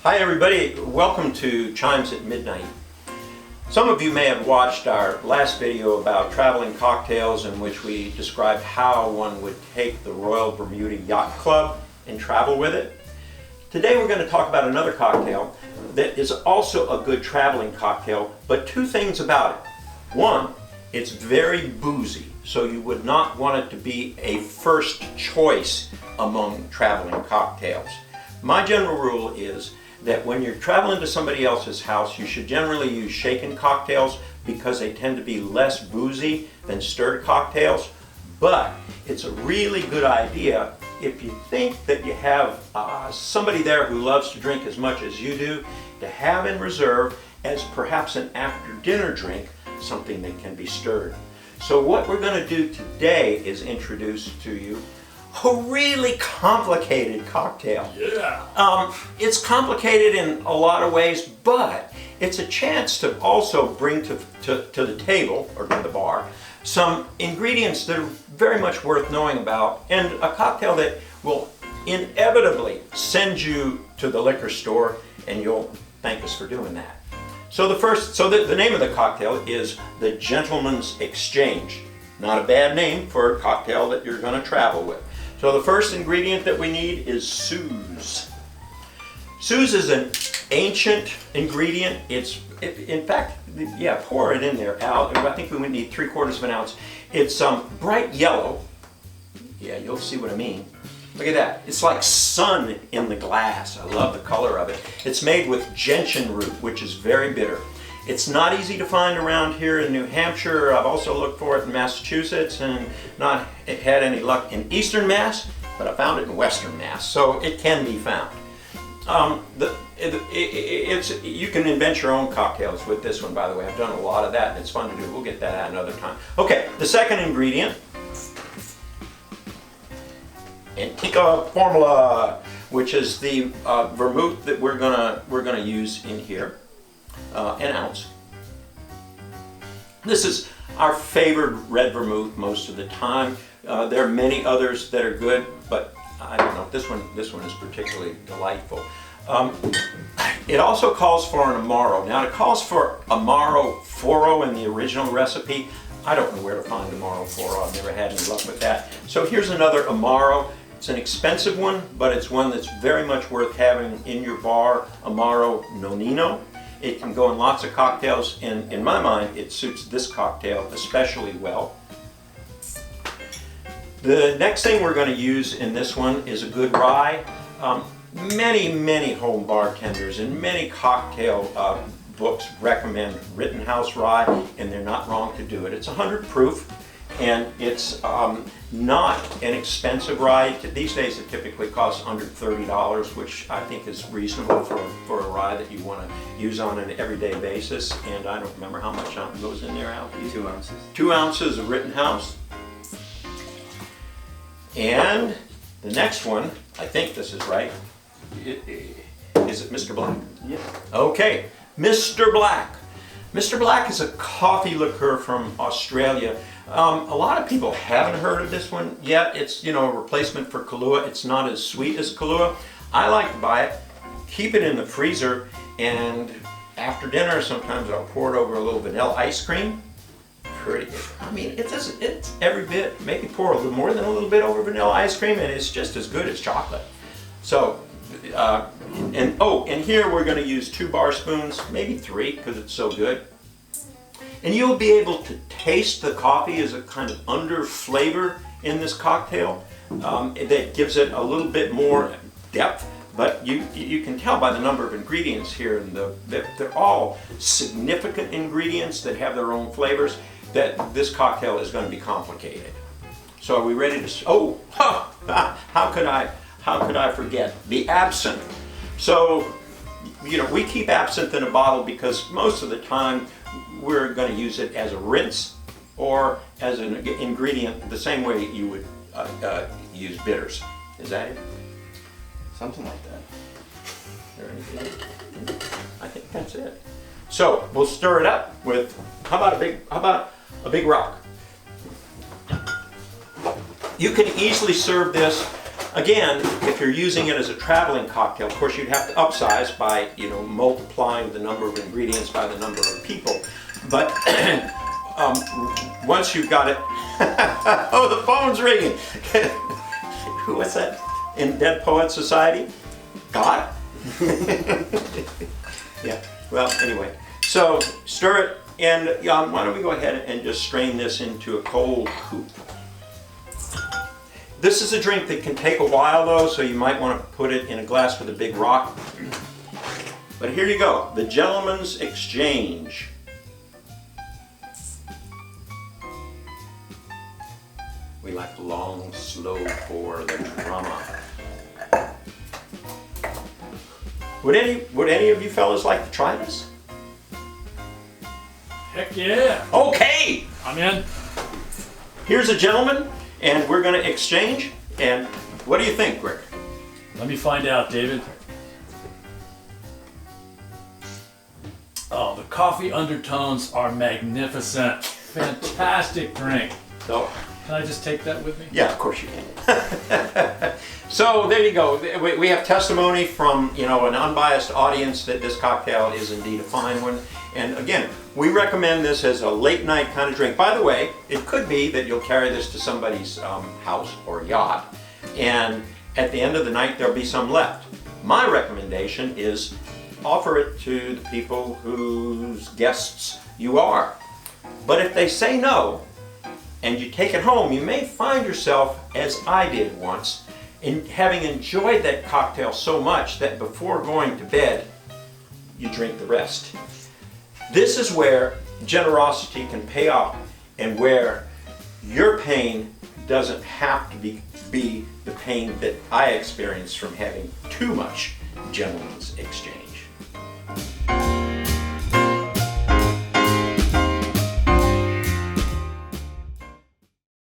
Hi everybody, welcome to Chimes at Midnight. Some of you may have watched our last video about traveling cocktails in which we described how one would take the Royal Bermuda Yacht Club and travel with it. Today we're going to talk about another cocktail that is also a good traveling cocktail, but two things about it. One, it's very boozy, so you would not want it to be a first choice among traveling cocktails. My general rule is that when you're traveling to somebody else's house, you should generally use shaken cocktails because they tend to be less boozy than stirred cocktails. But it's a really good idea if you think that you have somebody there who loves to drink as much as you do, to have in reserve as perhaps an after-dinner drink, something that can be stirred. So what we're going to do today is introduce to you a really complicated cocktail. Yeah. It's complicated in a lot of ways, but it's a chance to also bring to the table, or to the bar, some ingredients that are very much worth knowing about, and a cocktail that will inevitably send you to the liquor store, and you'll thank us for doing that. So the name of the cocktail is the Gentleman's Exchange. Not a bad name for a cocktail that you're going to travel with. So the first ingredient that we need is Suze. Suze is an ancient ingredient. In fact, pour it in there, Al. I think we would need 3/4 of an ounce. It's bright yellow. Yeah, you'll see what I mean. Look at that. It's like sun in the glass. I love the color of it. It's made with gentian root, which is very bitter. It's not easy to find around here in New Hampshire. I've also looked for it in Massachusetts and not had any luck in Eastern Mass, but I found it in Western Mass, so it can be found. You can invent your own cocktails with this one, by the way. I've done a lot of that, and it's fun to do. We'll get that at another time. Okay, the second ingredient, Antica formula, which is the vermouth that we're gonna use in here. An ounce. This is our favorite red vermouth most of the time. There are many others that are good, but I don't know, this one is particularly delightful. It also calls for an Amaro. Now it calls for Amaro Foro in the original recipe. I don't know where to find Amaro Foro. I've never had any luck with that. So here's another Amaro. It's an expensive one, but it's one that's very much worth having in your bar. Amaro Nonino. It can go in lots of cocktails, and in my mind, it suits this cocktail especially well. The next thing we're going to use in this one is a good rye. Many home bartenders and many cocktail books recommend Rittenhouse Rye, and they're not wrong to do it. It's 100 proof, and it's not an expensive rye. These days it typically costs under $30, which I think is reasonable for a rye that you want to use on an everyday basis. And I don't remember how much goes in there, Al. 2 ounces. 2 ounces of Rittenhouse. And the next one, I think this is right. Is it Mr. Black? Yeah. Okay, Mr. Black. Mr. Black is a coffee liqueur from Australia. A lot of people haven't heard of this one yet. It's, a replacement for Kahlua. It's not as sweet as Kahlua. I like to buy it, keep it in the freezer, and after dinner sometimes I'll pour it over a little vanilla ice cream. Pretty good. I mean, it's every bit, maybe pour a little more than a little bit over vanilla ice cream, and it's just as good as chocolate. So, and here we're going to use 2 bar spoons, maybe 3, because it's so good. And you'll be able to taste the coffee as a kind of under flavor in this cocktail that gives it a little bit more depth. But you can tell by the number of ingredients here, and they're all significant ingredients that have their own flavors, that this cocktail is going to be complicated. So are we ready to? How could I forget the absinthe? So we keep absinthe in a bottle because most of the time we're going to use it as a rinse or as an ingredient the same way you would use bitters. Is that it? Something like that. Is there anything? I think that's it. So we'll stir it up with, how about a big rock? You can easily serve this Again, if you're using it as a traveling cocktail, of course you'd have to upsize by, multiplying the number of ingredients by the number of people. But once you've got it, oh, the phone's ringing. What's that? In Dead Poet Society? God? Yeah, well, anyway. So stir it, and why don't we go ahead and just strain this into a cold coupe. This is a drink that can take a while though, so you might want to put it in a glass with a big rock. But here you go, the Gentleman's Exchange. We like long, slow pour the drama. Would any of you fellas like to try this? Heck yeah! Okay! I'm in. Here's a gentleman, and we're going to exchange. And what do you think, Rick? Let me find out, David. Oh, the coffee undertones are magnificent. Fantastic drink. So, Can I just take that with me? yeah, of course you can. So there you go. We have testimony from an unbiased audience that this cocktail is indeed a fine one. And again, we recommend this as a late night kind of drink. By the way, it could be that you'll carry this to somebody's house or yacht, and at the end of the night there'll be some left. My recommendation is offer it to the people whose guests you are. But if they say no, and you take it home, you may find yourself, as I did once, in having enjoyed that cocktail so much that before going to bed, you drink the rest. This is where generosity can pay off, and where your pain doesn't have to be the pain that I experienced from having too much Gentleman's Exchange.